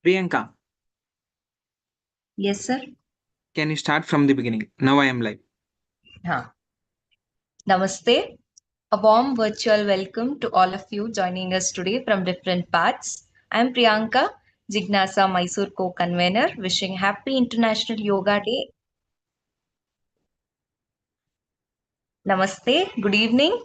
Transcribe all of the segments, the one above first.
Priyanka, Yes, sir. can you start from the beginning? Now I am live. Huh. Namaste. A warm virtual welcome to all of you joining us today from different parts. I'm Priyanka, Jignasa Mysore co-convener, wishing happy International Yoga Day. Namaste. Good evening.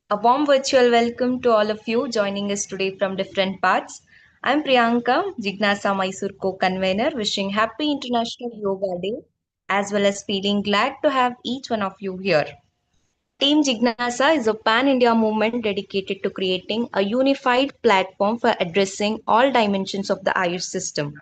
A warm virtual welcome to all of you joining us today from different parts. I'm Priyanka, Jignasa Mysore co-convener, wishing happy International Yoga Day, as well as feeling glad to have each one of you here. Team Jignasa is a pan India movement dedicated to creating a unified platform for addressing all dimensions of the Ayush system.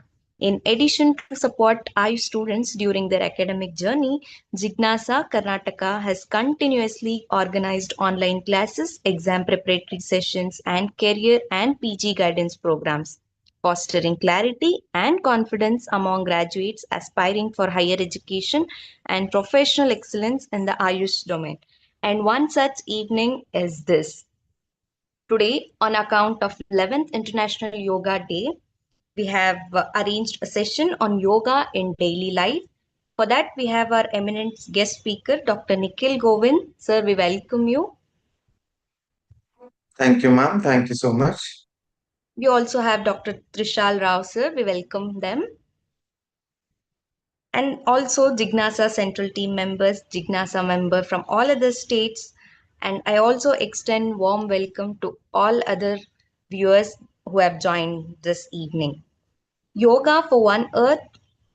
In addition to support Ayush students during their academic journey, Jignasa Karnataka has continuously organized online classes, exam preparatory sessions, and career and PG guidance programs, fostering clarity and confidence among graduates aspiring for higher education and professional excellence in the Ayush domain. And one such evening is this. Today, on account of 11th International Yoga Day, we have arranged a session on yoga in daily life. For that, we have our eminent guest speaker, Dr. Nikhil Govind. Sir, we welcome you. Thank you, ma'am. Thank you so much. We also have Dr. Trishal Rao, sir. We welcome them. And also Jignasa Central team members, Jignasa member from all other states. And I also extend warm welcome to all other viewers who have joined this evening. Yoga for One Earth,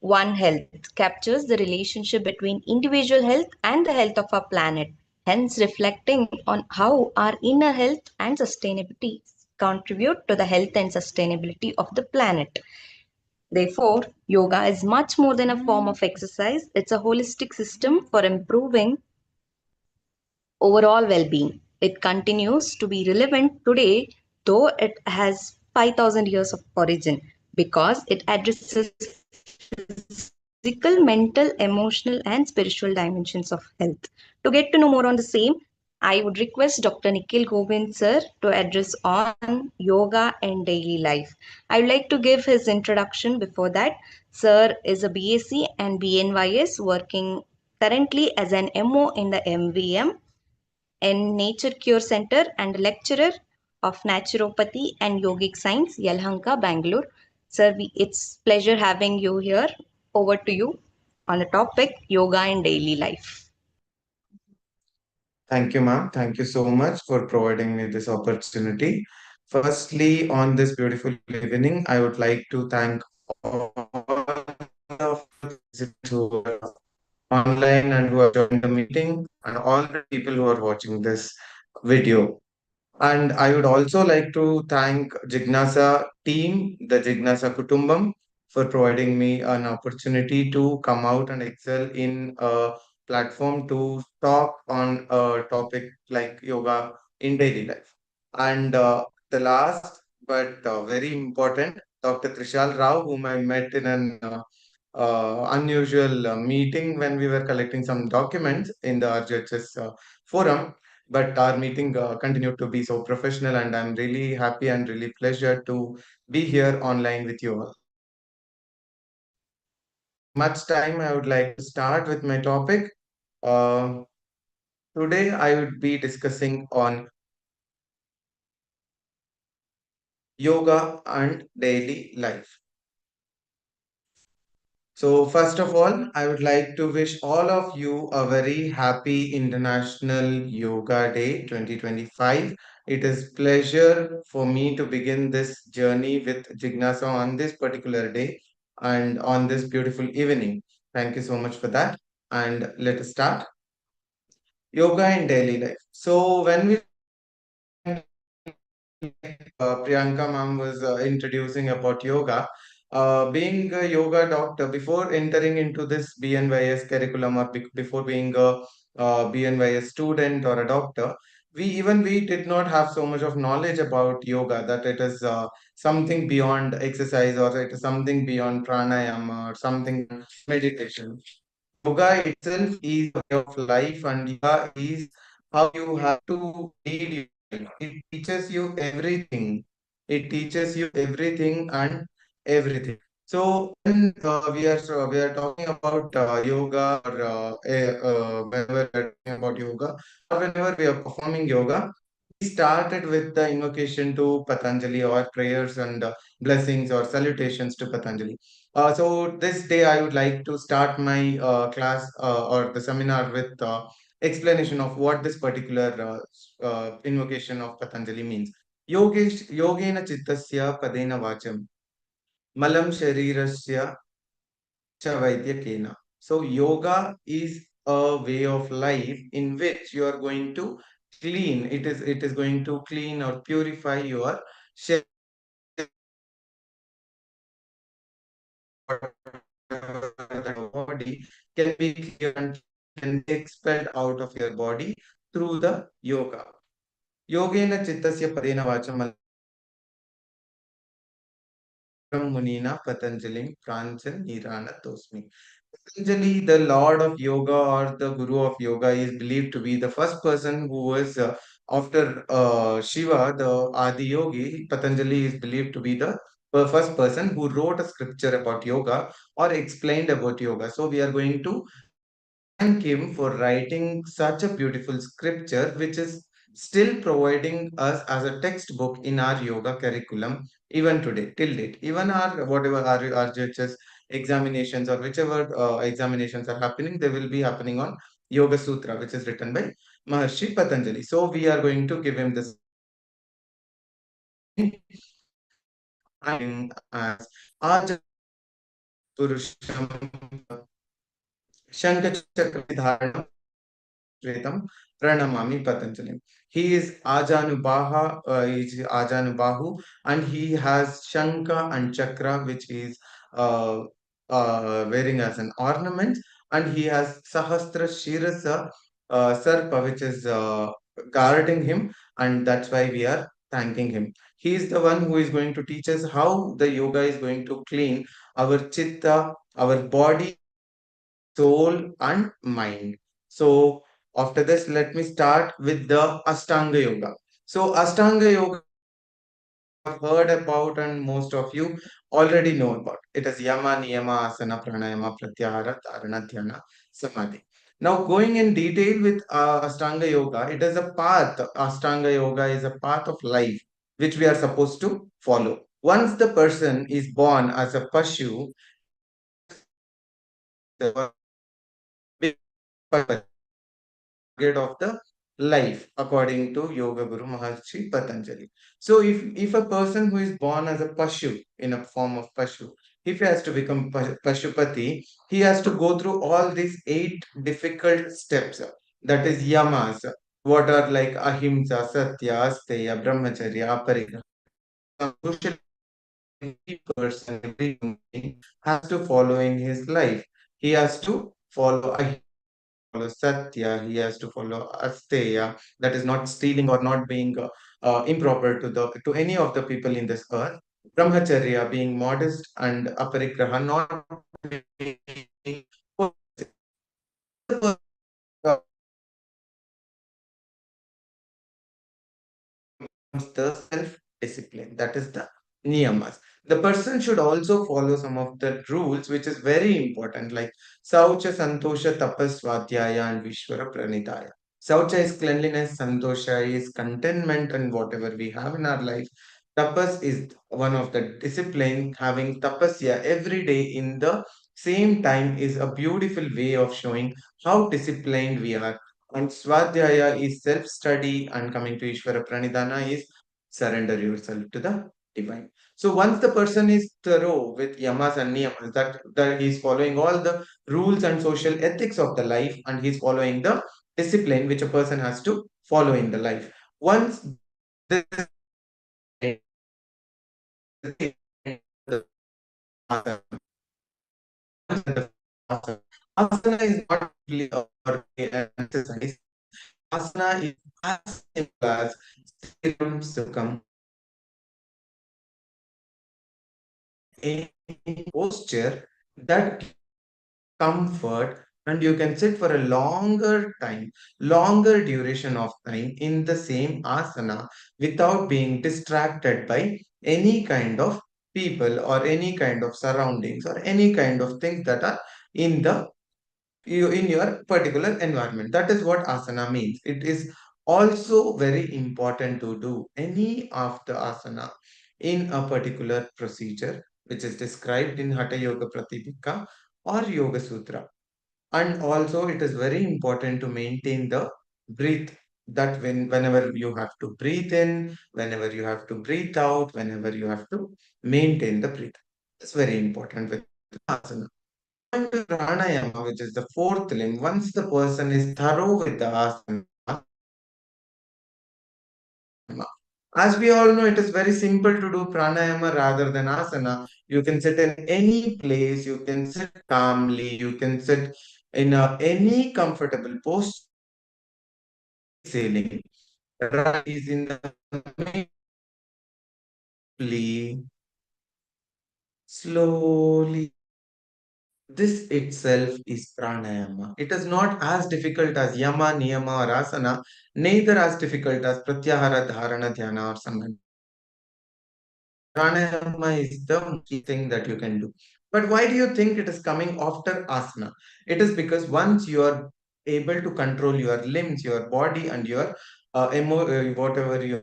One Health captures the relationship between individual health and the health of our planet, hence reflecting on how our inner health and sustainability contribute to the health and sustainability of the planet. Therefore, yoga is much more than a form of exercise. It's a holistic system for improving overall well being. It continues to be relevant today, though it has 5,000 years of origin, because it addresses physical, mental, emotional, and spiritual dimensions of health. To get to know more on the same, I would request Dr. Nikhil Govind sir to address on yoga and daily life. I would like to give his introduction before that. Sir is a BSc and BNYS working currently as an MO in the MVM in Nature Cure Center and lecturer of Naturopathy and Yogic Science, Yelhanka, Bangalore. Sir, it's pleasure having you here. Over to you on the topic yoga in daily life. Thank you, ma'am. Thank you so much for providing me this opportunity. Firstly, on this beautiful evening, I would like to thank all of the participants who are online and who have joined the meeting, and all the people who are watching this video. And I would also like to thank Jignasa team, the Jignasa Kutumbam, for providing me an opportunity to come out and excel in a platform to talk on a topic like yoga in daily life. And the last but very important, Dr. Trishal Rao, whom I met in an unusual meeting when we were collecting some documents in the RJHS forum, but our meeting continued to be so professional, and I'm really happy and really pleasure to be here online with you all. Much time, I would like to start with my topic. Uh, Today, I would be discussing on yoga and daily life. So, first of all, I would like to wish all of you a very happy International Yoga Day 2025. It is pleasure for me to begin this journey with Jignasa on this particular day and on this beautiful evening. Thank you so much for that. And let us start. Yoga in daily life. So, when we Priyanka ma'am was introducing about yoga. Being a yoga doctor, before entering into this BNYS curriculum or before being a BNYS student or a doctor, we did not have so much of knowledge about yoga that it is something beyond exercise or it is something beyond pranayama or something meditation. Yoga itself is a way of life, and yoga is how you have to lead your life. It teaches you everything. It teaches you everything and everything. So when we are talking about yoga or whenever we are talking about yoga or whenever we are performing yoga, we started with the invocation to Patanjali or prayers and blessings or salutations to Patanjali. So this day I would like to start my class or the seminar with explanation of what this particular invocation of Patanjali means. Yogena chittasya padena vacham malam sharirasya cha vaidyakena. So yoga is a way of life in which you are going to clean. It is going to clean or purify your shari- body can be cleared and can be expelled out of your body through the yoga. Yogena chittasya padena vacham Munina Patanjalim Pranjan Nirana Tosmi. Patanjali, the Lord of Yoga or the Guru of Yoga, is believed to be the first person who was after Shiva, the Adi Yogi. Patanjali is believed to be the first person who wrote a scripture about yoga or explained about yoga. So we are going to thank him for writing such a beautiful scripture, which is still providing us as a textbook in our yoga curriculum even today, till date. Even our whatever our JHS examinations or whichever examinations are happening, they will be happening on Yoga Sutra, which is written by Maharshi Patanjali. So we are going to give him this as Aja Purusham Shankar Shvetam Pranamami Patanjali. He is Ajanubahu, and he has Shanka and Chakra, which is uh, wearing as an ornament, and he has Sahasra Shirasa Sarpa, which is guarding him, and that's why we are thanking him. He is the one who is going to teach us how the yoga is going to clean our chitta, our body, soul, and mind. So, after this, let me start with the Ashtanga Yoga. So, Ashtanga Yoga I've heard about, and most of you already know about. It is Yama, Niyama, Asana, Pranayama, Pratyahara, Dharana, Dhyana, Samadhi. Now, going in detail with Ashtanga Yoga, it is a path. Ashtanga Yoga is a path of life which we are supposed to follow. Once the person is born as a Pashu, the target of the life according to Yoga Guru Maharshi Patanjali. So if a person who is born as a Pashu in a form of Pashu, if he has to become Pashupati, he has to go through all these 8 difficult steps. That is yamas. What are like ahimsa, satya, asteya, brahmacharya, aparigraha. Crucial every person, every human being has to follow in his life. He has to follow follow Satya, he has to follow Asteya, that is not stealing or not being improper to any of the people in this earth. Brahmacharya, being modest, and Aparigraha, not being the self-discipline. That is the niyamas. The person should also follow some of the rules, which is very important, like Saucha, Santosha, Tapas, Svadhyaya, and Vishwara Pranidaya. Saucha is cleanliness, Santosha is contentment and whatever we have in our life. Tapas is one of the discipline. Having tapasya every day in the same time is a beautiful way of showing how disciplined we are. And Swadhyaya is self-study, and coming to Ishvara Pranidhana is surrender yourself to the divine. So once the person is thorough with yamas and niyamas, that he is following all the rules and social ethics of the life, and he is following the discipline which a person has to follow in the life. Once this asana is not really an exercise. Asana is as simple as Sthiram Sukham, a posture that comfort, and you can sit for a longer duration of time in the same asana without being distracted by any kind of people or any kind of surroundings or any kind of things that are in the in your particular environment. That is what asana means. It is also very important to do any of the asana in a particular procedure which is described in Hatha Yoga Pratipika or Yoga Sutra. And also it is very important to maintain the breath, that whenever you have to breathe in, whenever you have to breathe out, whenever you have to maintain the breath. It's very important with asana. Coming to pranayama, which is the fourth limb, once the person is thorough with the asana, as we all know, it is very simple to do pranayama rather than asana. You can sit in any place, you can sit calmly, you can sit in any comfortable pose, sailing. Rise in the midly, slowly. This itself is pranayama. It is not as difficult as yama, niyama, or asana, neither as difficult as pratyahara, dharana, dhyana, or samana. Pranayama is the key thing that you can do. But why do you think it is coming after asana? It is because once you are able to control your limbs, your body, and your whatever you,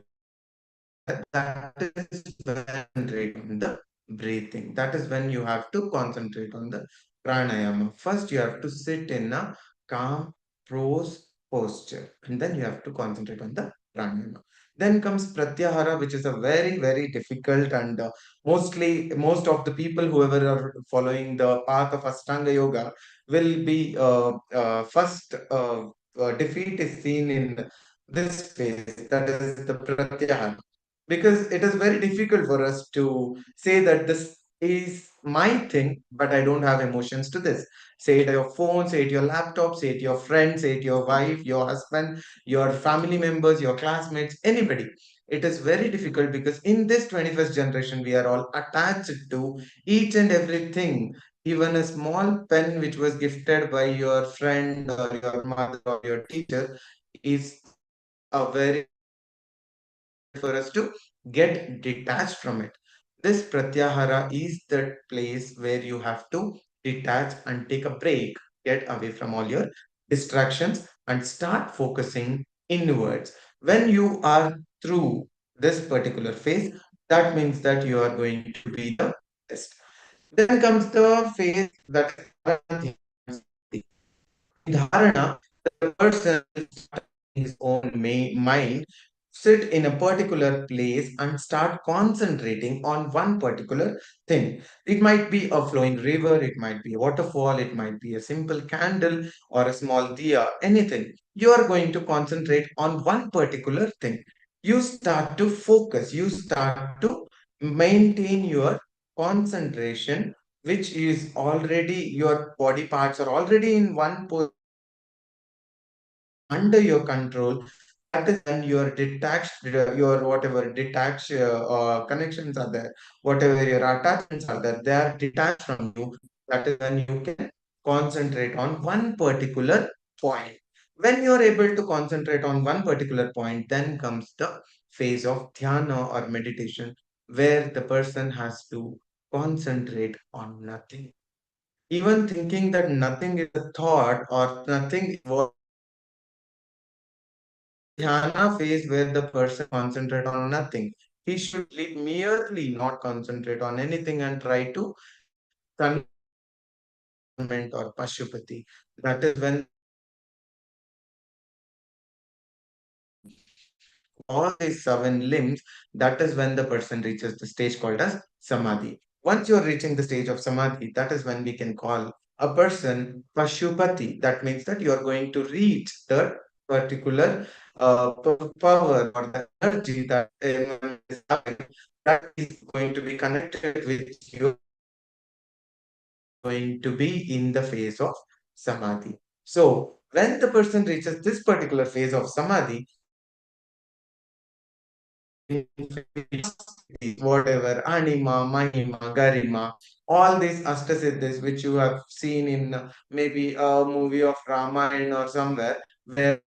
that is when concentrate on the breathing. That is when you have to concentrate on the pranayama. First, you have to sit in a calm pose posture, and then you have to concentrate on the pranayama. Then comes pratyahara, which is a very, very difficult and mostly most of the people whoever are following the path of Ashtanga Yoga will be first defeat is seen in this phase, that is the pratyahara, because it is very difficult for us to say that this is my thing, but I don't have emotions to this. Say it to your phone, say it to your laptop, say it to your friend, say it to your wife, your husband, your family members, your classmates, anybody. It is very difficult because in this 21st generation, we are all attached to each and everything. Even a small pen which was gifted by your friend or your mother or your teacher is a very for us to get detached from it. This pratyahara is the place where you have to detach and take a break, get away from all your distractions and start focusing inwards. When you are through this particular phase, that means that you are going to be the best. Then comes the phase that is dharana. In dharana, the person will start his own mind, sit in a particular place and start concentrating on one particular thing. It might be a flowing river, it might be a waterfall, it might be a simple candle or a small diya, anything. You are going to concentrate on one particular thing. You start to focus, you start to maintain your concentration, which is already your body parts are already in one position under your control. That is when your detached, your whatever detached connections are there, whatever your attachments are there, they are detached from you. That is when you can concentrate on one particular point. When you are able to concentrate on one particular point, then comes the phase of dhyana or meditation, where the person has to concentrate on nothing. Even thinking that nothing is a thought or nothing is dhyana phase where the person concentrate on nothing. He should merely not concentrate on anything and try to convent or Pashupati. That is when all these seven limbs, that is when the person reaches the stage called as Samadhi. Once you're reaching the stage of Samadhi, that is when we can call a person Pashupati. That means that you're going to reach the particular power or the energy that is happening, that is going to be connected with you, going to be in the phase of Samadhi. So, when the person reaches this particular phase of Samadhi, whatever anima, mahima, garima, all these astasiddhis which you have seen in maybe a movie of Ramayana or somewhere where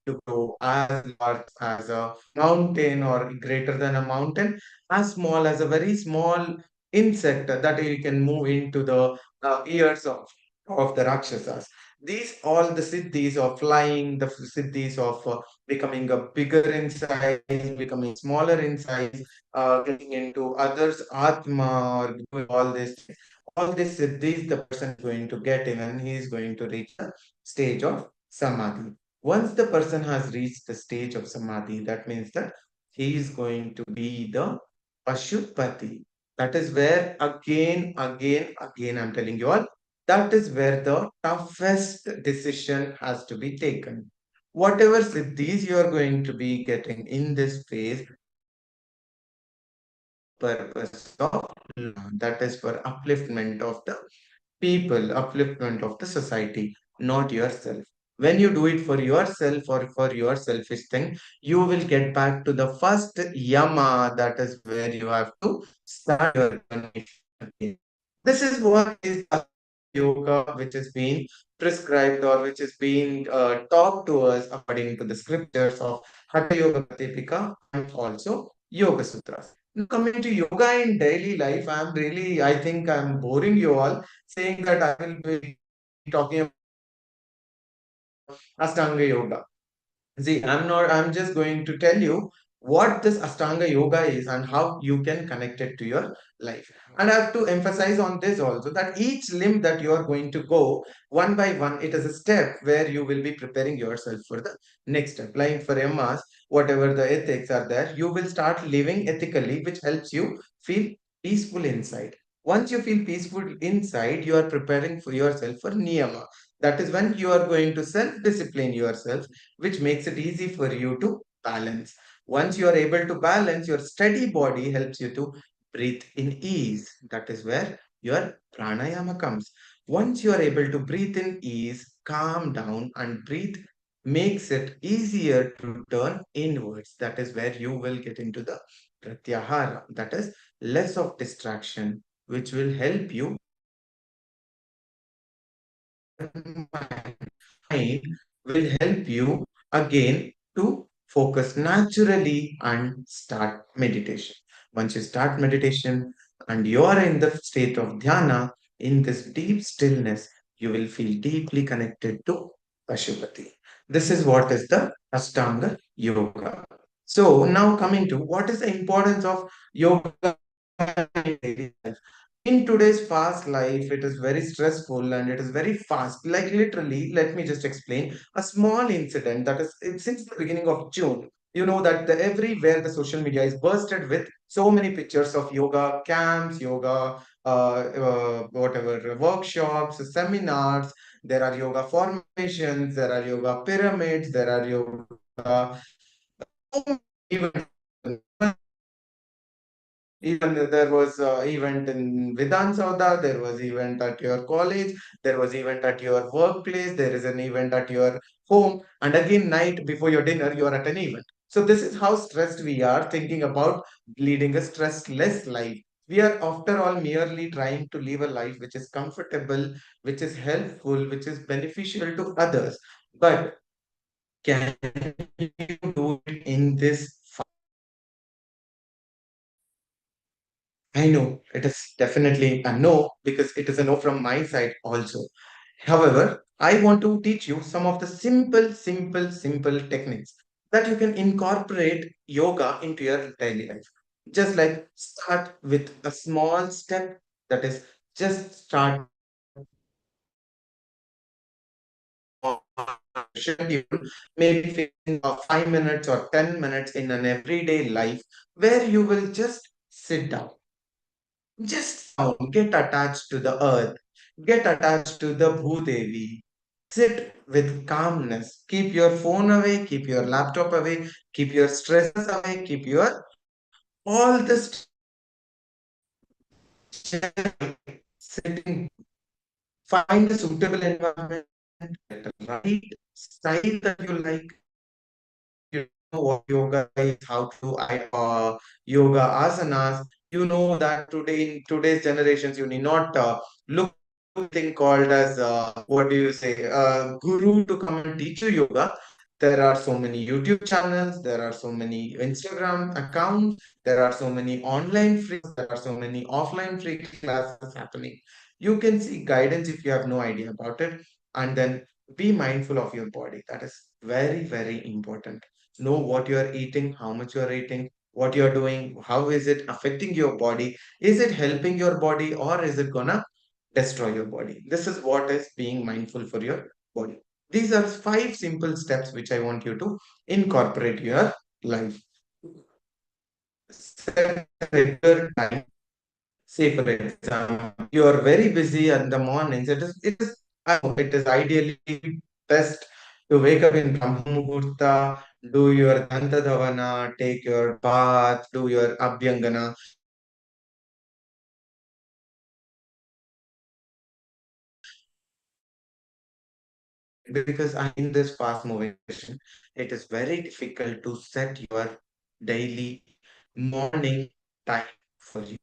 to grow as large as a mountain or greater than a mountain, as small as a very small insect that you can move into the ears of the Rakshasas. These all the siddhis of flying, the siddhis of becoming a bigger in size, becoming smaller in size, getting into others' atma, or doing all these siddhis the person is going to get in, and he is going to reach the stage of samadhi. Once the person has reached the stage of samadhi, that means that he is going to be the Pashupati. That is where again, I'm telling you all, that is where the toughest decision has to be taken. Whatever siddhis you are going to be getting in this phase, purpose of that is for upliftment of the people, upliftment of the society, not yourself. When you do it for yourself or for your selfish thing, you will get back to the first yama. That is where you have to start your incarnation again. This is what is yoga, which is being prescribed or which is being taught to us according to the scriptures of Hatha Yoga Pratipika and also Yoga Sutras. Now, coming to yoga in daily life, I think I'm boring you all saying that I will be talking about Ashtanga Yoga. See, I'm just going to tell you what this Ashtanga Yoga is and how you can connect it to your life. And I have to emphasize on this also that each limb that you are going to go one by one, it is a step where you will be preparing yourself for the next step. Like for Emma's, whatever the ethics are there, you will start living ethically, which helps you feel peaceful inside. Once you feel peaceful inside, you are preparing for yourself for Niyama. That is when you are going to self discipline yourself, which makes it easy for you to balance. Once you are able to balance, your steady body helps you to breathe in ease. That is where your pranayama comes. Once you are able to breathe in ease, calm down and breathe makes it easier to turn inwards. That is where you will get into the pratyahara. That is less of distraction, which will help you mind will help you again to focus naturally and start meditation. Once you start meditation and you are in the state of dhyana, in this deep stillness, you will feel deeply connected to Pashupati. This is what is the Ashtanga Yoga. So now coming to what is the importance of yoga in daily life. In today's fast life, it is very stressful and it is very fast. Like literally, let me just explain a small incident that is since the beginning of June. You know that everywhere the social media is bursted with so many pictures of yoga camps, yoga, whatever workshops, seminars. There are yoga formations, there are yoga pyramids, there are yoga even even there was event in Vidhan Sauda, there was event at your college, there was event at your workplace, there is an event at your home, and again night before your dinner, you are at an event. So this is how stressed we are thinking about leading a stressless life. We are after all merely trying to live a life which is comfortable, which is helpful, which is beneficial to others. But can you do it in this? I know it is definitely a no because it is a no from my side also. However, I want to teach you some of the simple techniques that you can incorporate yoga into your daily life. Just like start with a small step, that is just start schedule, maybe fixing 5 minutes or 10 minutes in an everyday life where you will just sit down. Just get attached to the earth, get attached to the Bhudevi. Sit with calmness. Keep your phone away, keep your laptop away, keep your stresses away, keep your all this sitting. Find a suitable environment, get the right style that you like. You know what yoga is, how to yoga asanas. You know that today in today's generations, you need not look thing called as what do you say, guru to come and teach you yoga. There are so many YouTube channels, there are so many Instagram accounts, there are so many online free, there are so many offline free classes happening. You can seek guidance if you have no idea about it, and then be mindful of your body. That is very, very important. Know what you are eating, how much you are eating, what you are doing, how is it affecting your body? Is it helping your body or is it gonna destroy your body? This is what is being mindful for your body. These are five simple steps which I want you to incorporate your life. Set a regular time. Say, for example, you are very busy in the mornings. I know it is ideally best to wake up in Brahma Muhurta, do your Danta Dhavana, take your bath, do your Abhyangana. Because I'm in this fast moving session, it is very difficult to set your daily morning time for you.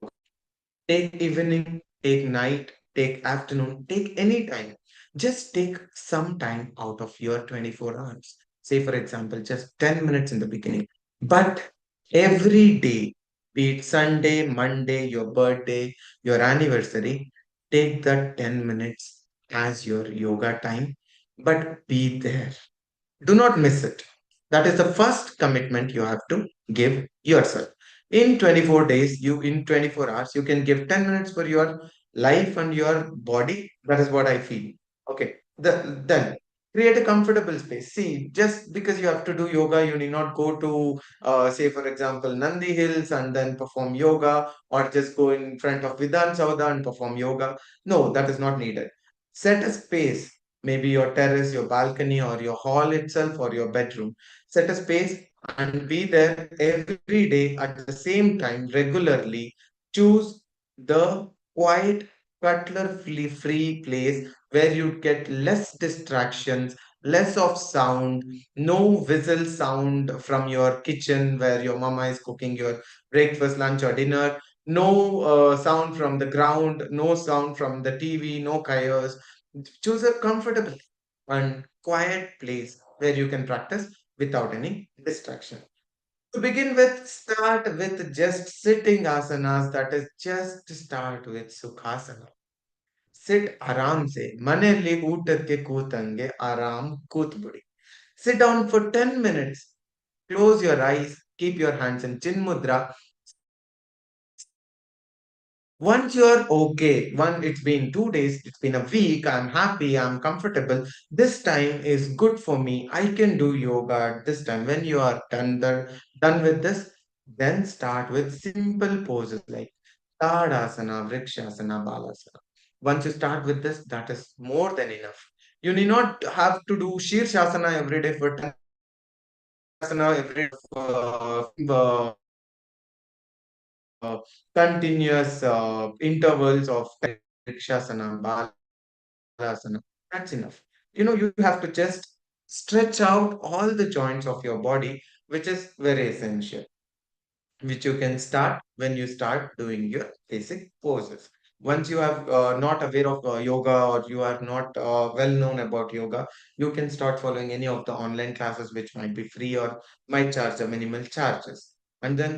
Take evening, take night, take afternoon, take any time. Just take some time out of your 24 hours. Say, for example, just 10 minutes in the beginning. But every day, be it Sunday, Monday, your birthday, your anniversary, take that 10 minutes as your yoga time, but be there. Do not miss it. That is the first commitment you have to give yourself. In 24 days, in 24 hours, you can give 10 minutes for your life and your body. That is what I feel. Okay. Then create a comfortable space. See, just because you have to do yoga, you need not go to, say, for example, Nandi Hills and then perform yoga, or just go in front of Vidhan Sauda and perform yoga. No, that is not needed. Set a space, maybe your terrace, your balcony, or your hall itself, or your bedroom. Set a space and be there every day at the same time regularly. Choose the quiet, clutter free place where you get less distractions, less of sound, no whistle sound from your kitchen where your mama is cooking your breakfast, lunch, or dinner. No sound from the ground, no sound from the TV, no chaos. Choose a comfortable and quiet place where you can practice without any distraction. To begin with, start with just sitting asanas, that is, just start with Sukhasana. Sit आराम से ಮನೆಯಲ್ಲಿ ಊಟಕ್ಕೆ ಕೂತಂಗೆ ಆರಾಮ್ ಕೂತ್ಬಿಡಿ. Sit down for 10 minutes. Close your eyes. Keep your hands in Chin Mudra. Once you're okay, it's been 2 days, it's been a week, I'm happy, I'm comfortable. This time is good for me. I can do yoga at this time. When you are done with this, then start with simple poses like Tadasana, Vrikshasana, Balasana. Once you start with this, that is more than enough. You need not have to do Shirshasana every day for 10 asana every day uh, continuous intervals of Vrikshasana, Balasana. That's enough. You have to just stretch out all the joints of your body, which is very essential, which you can start when you start doing your basic poses. Once you have not aware of yoga, or you are not well known about yoga, you can start following any of the online classes which might be free or might charge a minimal charges. And then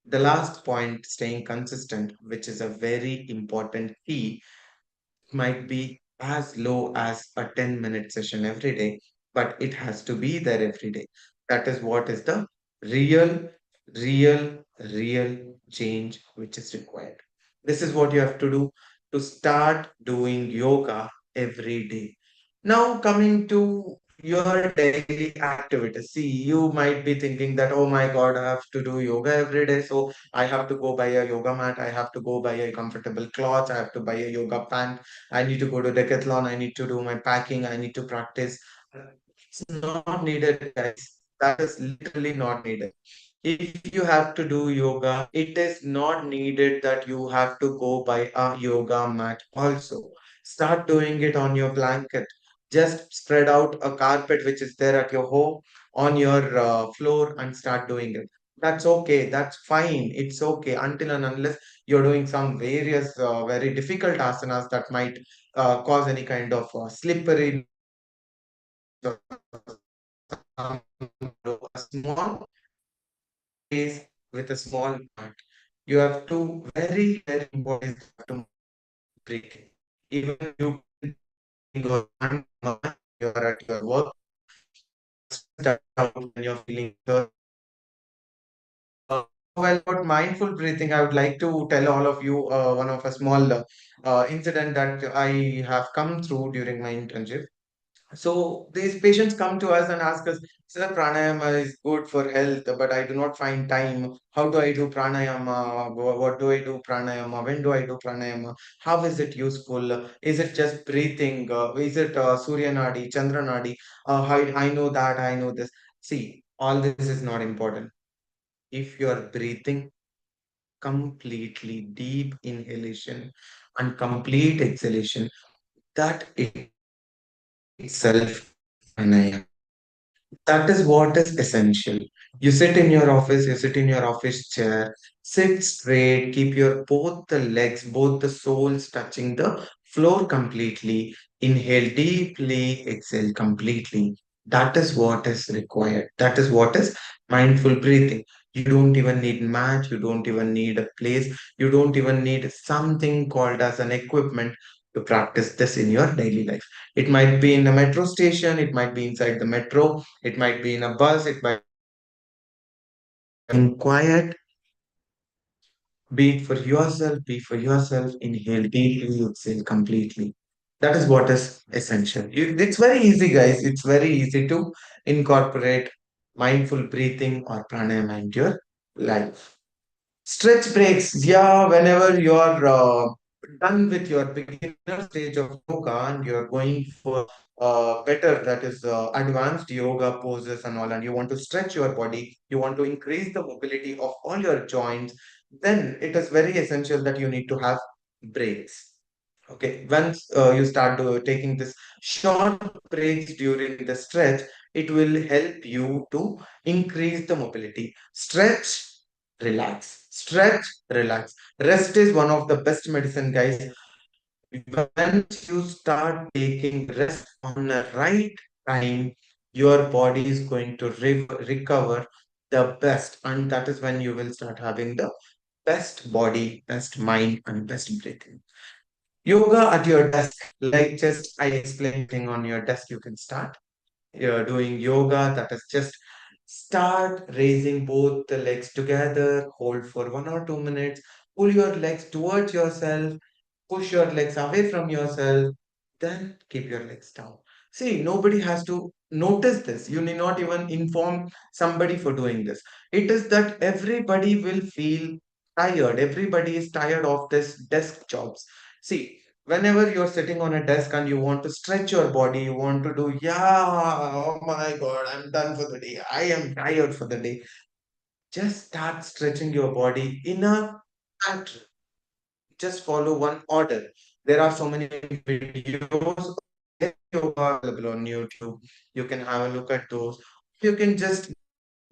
the last point, staying consistent, which is a very important key, might be as low as a 10-minute session every day, but it has to be there every day. That is what is the real, real change which is required. This is what you have to do to start doing yoga every day. Now, coming to your daily activities. See, you might be thinking that, oh my God, I have to do yoga every day. So I have to go buy a yoga mat. I have to go buy a comfortable cloth. I have to buy a yoga pant. I need to go to Decathlon. I need to do my packing. I need to practice. It's not needed, guys. That is literally not needed. If you have to do yoga, it is not needed that you have to go buy a yoga mat also. Start doing it on your blanket. Just spread out a carpet which is there at your home on your floor and start doing it. That's okay. That's fine. It's okay until and unless you're doing some various very difficult asanas that might cause any kind of slippery a small place with a small part. You have two very, very important things you have to break. Even you your you're at your work, stressed out when you're feeling well, about mindful breathing, I would like to tell all of you one of a small incident that I have come through during my internship. So these patients come to us and ask us, Sir, pranayama is good for health, but I do not find time. How do I do pranayama? What do I do pranayama? When do I do pranayama? How is it useful? Is it just breathing? Is it Surya Nadi, Chandra Nadi? I know that, I know this. See, all this is not important. If you are breathing completely deep inhalation and complete exhalation, that itself pranayama. That is what is essential. You sit in your office, you sit in your office chair, sit straight, keep your both the legs, both the soles touching the floor completely. Inhale deeply, exhale completely. That is what is required. That is what is mindful breathing. You don't even need mat, you don't even need a place, you don't even need something called as an equipment to practice this in your daily life. It might be in a metro station, it might be inside the metro, it might be in a bus, it might be quiet. Be for yourself, inhale deeply, exhale completely. That is what is essential. It's very easy, guys. It's very easy to incorporate mindful breathing or pranayama into your life. Stretch breaks, yeah, whenever you're done with your beginner stage of yoga and you're going for better, that is advanced yoga poses and all, and you want to stretch your body, you want to increase the mobility of all your joints, then it is very essential that you need to have breaks. Okay, once you start taking this short breaks during the stretch, it will help you to increase the mobility. Stretch, relax. Stretch, relax. Rest is one of the best medicine, guys. Once you start taking rest on the right time, your body is going to recover the best, and that is when you will start having the best body, best mind, and best breathing. Yoga at your desk, like just I explained thing on your desk, you can start. You're doing yoga, that is just start raising both the legs together, hold for 1 or 2 minutes, pull your legs towards yourself, push your legs away from yourself, then keep your legs down. See, nobody has to notice this. You need not even inform somebody for doing this. It is that everybody will feel tired. Everybody is tired of this desk jobs. See, whenever you're sitting on a desk and you want to stretch your body, you want to do, yeah, oh my God, I'm done for the day. I am tired for the day. Just start stretching your body in a pattern. Just follow one order. There are so many videos of yoga available on YouTube. You can have a look at those. You can just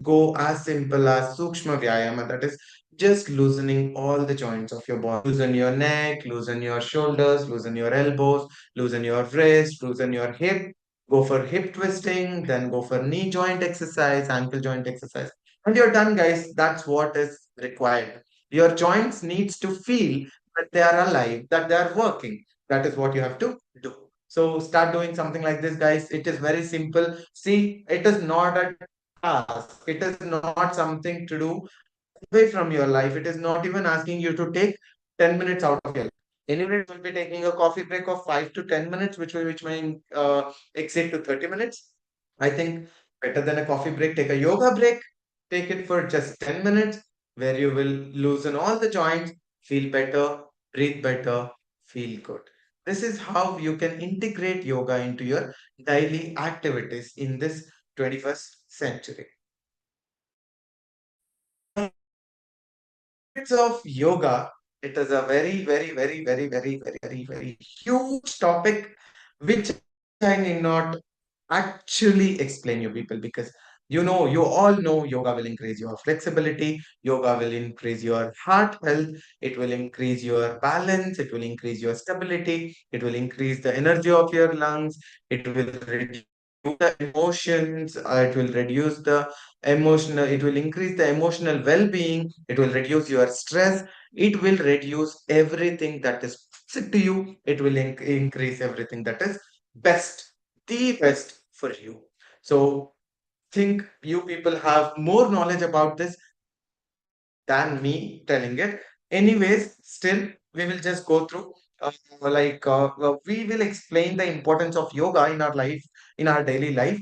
go as simple as Sukshma Vyayama, that is just loosening all the joints of your body. Loosen your neck, loosen your shoulders, loosen your elbows, loosen your wrist, loosen your hip. Go for hip twisting, then go for knee joint exercise, ankle joint exercise. And you're done, guys. That's what is required. Your joints needs to feel that they are alive, that they are working. That is what you have to do. So start doing something like this, guys. It is very simple. See, it is not a task. It is not something to do away from your life. It is not even asking you to take 10 minutes out of your life. Anyway, will be taking a coffee break of 5 to 10 minutes, which may exceed to 30 minutes. I think better than a coffee break, take a yoga break. Take it for just 10 minutes, where you will loosen all the joints, feel better, breathe better, feel good. This is how you can integrate yoga into your daily activities in this 21st century. Benefits of yoga, it is a very, very, very, very, very, very, very, very huge topic, which I need not actually explain you people, because you all know yoga will increase your flexibility, yoga will increase your heart health, it will increase your balance, it will increase your stability, it will increase the energy of your lungs, it will reduce the emotions, it will reduce the emotional, it will increase the emotional well-being, it will reduce your stress, it will reduce everything that is toxic to you, it will increase everything that is best, the best for you. So think you people have more knowledge about this than me telling it. Anyways, still, we will just go through. We will explain the importance of yoga in our life, in our daily life,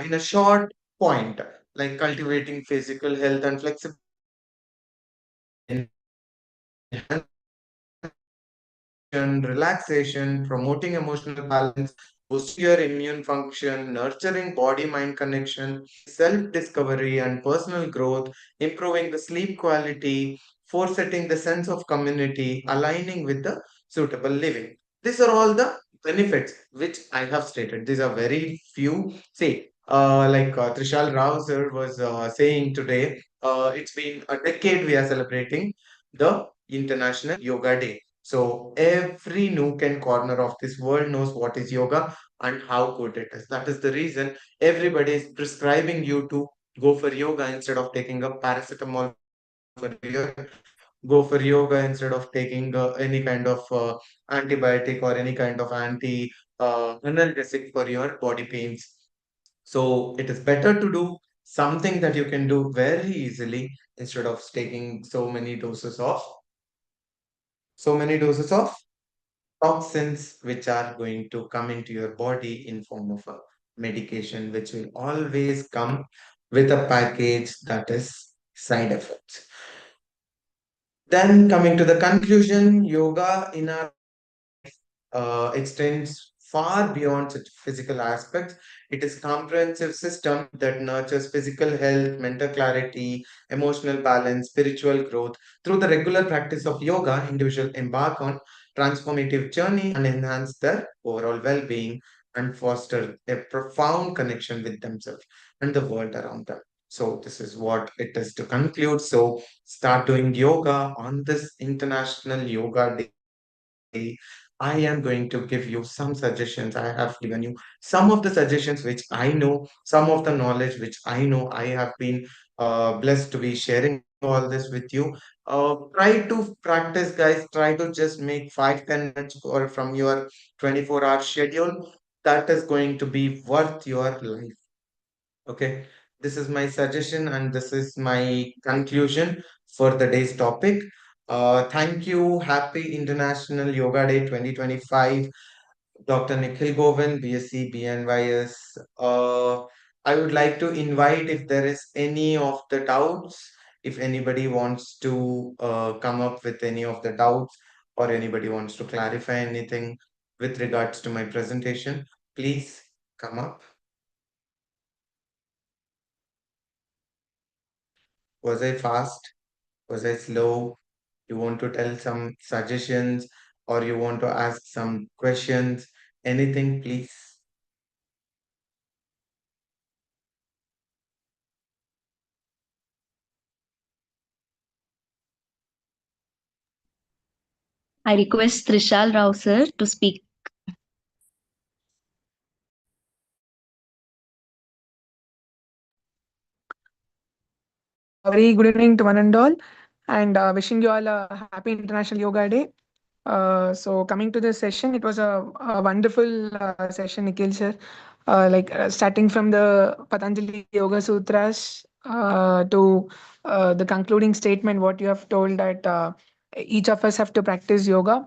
in a short point, like cultivating physical health and flexibility, relaxation, promoting emotional balance, boosting your immune function, nurturing body mind connection, self discovery and personal growth, improving the sleep quality, foresetting the sense of community, aligning with the suitable living. These are all the benefits which I have stated. These are very few. See, Trishal Rao sir was saying today, it's been a decade we are celebrating the International Yoga Day. So every nook and corner of this world knows what is yoga and how good it is. That is the reason everybody is prescribing you to go for yoga instead of taking a paracetamol for your go for yoga instead of taking any kind of antibiotic or any kind of anti analgesic for your body pains. So it is better to do something that you can do very easily instead of taking so many doses of toxins which are going to come into your body in form of a medication which will always come with a package that is side effects. Then coming to the conclusion, yoga in our extends far beyond such physical aspects. It is comprehensive system that nurtures physical health, mental clarity, emotional balance, spiritual growth. Through the regular practice of yoga, individuals embark on transformative journey and enhance their overall well-being and foster a profound connection with themselves and the world around them. So this is what it is to conclude. So start doing yoga on this International Yoga Day. I am going to give you some suggestions. I have given you some of the suggestions which I know, some of the knowledge which I know. I have been blessed to be sharing all this with you. Try to practice, guys. Try to just make 5-10 minutes or from your 24-hour schedule. That is going to be worth your life. Okay, this is my suggestion and this is my conclusion for the day's topic. Thank you. Happy International Yoga Day 2025. Dr. Nikhil Govind, BSc, BNYS. I would like to invite if there is any of the doubts, if anybody wants to come up with any of the doubts or anybody wants to clarify anything with regards to my presentation, please come up. Was I fast? Was I slow? You want to tell some suggestions or you want to ask some questions? Anything, please. I request Trishal Rao sir to speak. Very good evening to one and all, and wishing you all a happy International Yoga Day. So coming to this session, it was a wonderful session, Nikhil sir. Starting from the Patanjali Yoga Sutras to the concluding statement, what you have told that each of us have to practice yoga.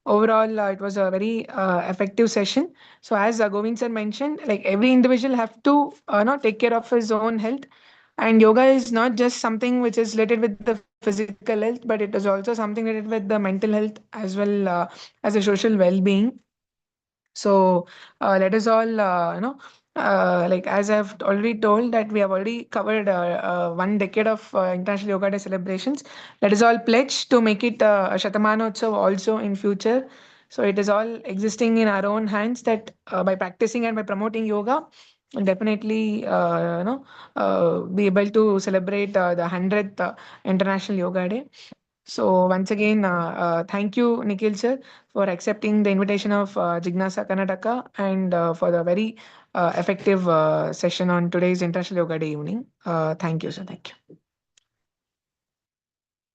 Overall, it was a very effective session. So as Govind sir mentioned, like every individual have to take care of his own health, and yoga is not just something which is related with the physical health, but it is also something related with the mental health as well as a social well-being. So let us all, like as I've already told that we have already covered 1 decade of International Yoga Day celebrations. Let us all pledge to make it a Shatamanotsav also in future. So it is all existing in our own hands that by practicing and by promoting yoga, we'll definitely be able to celebrate the 100th International Yoga Day. So once again, thank you, Nikhil sir, for accepting the invitation of Jignasa Karnataka and for the very effective session on today's International Yoga Day evening. Thank you, sir. Thank you.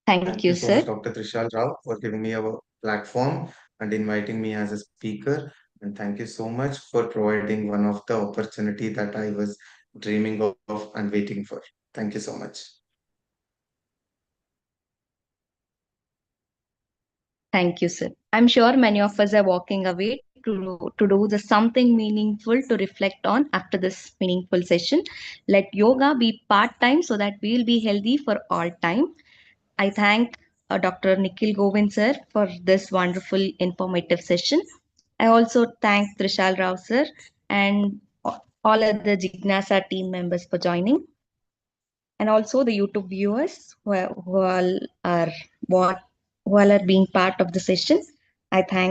Thank Thank you, you so much, sir. Dr. Trishal Rao, for giving me a platform and inviting me as a speaker. And thank you so much for providing one of the opportunity that I was dreaming of and waiting for. Thank you so much. Thank you, sir. I'm sure many of us are walking away to do the something meaningful to reflect on after this meaningful session. Let yoga be part-time so that we'll be healthy for all time. I thank Dr. Nikhil Govind sir for this wonderful informative session. I also thank Trishal Rao sir and all other Jignasa team members for joining, and also the YouTube viewers who all are what who all are being part of the session. I thank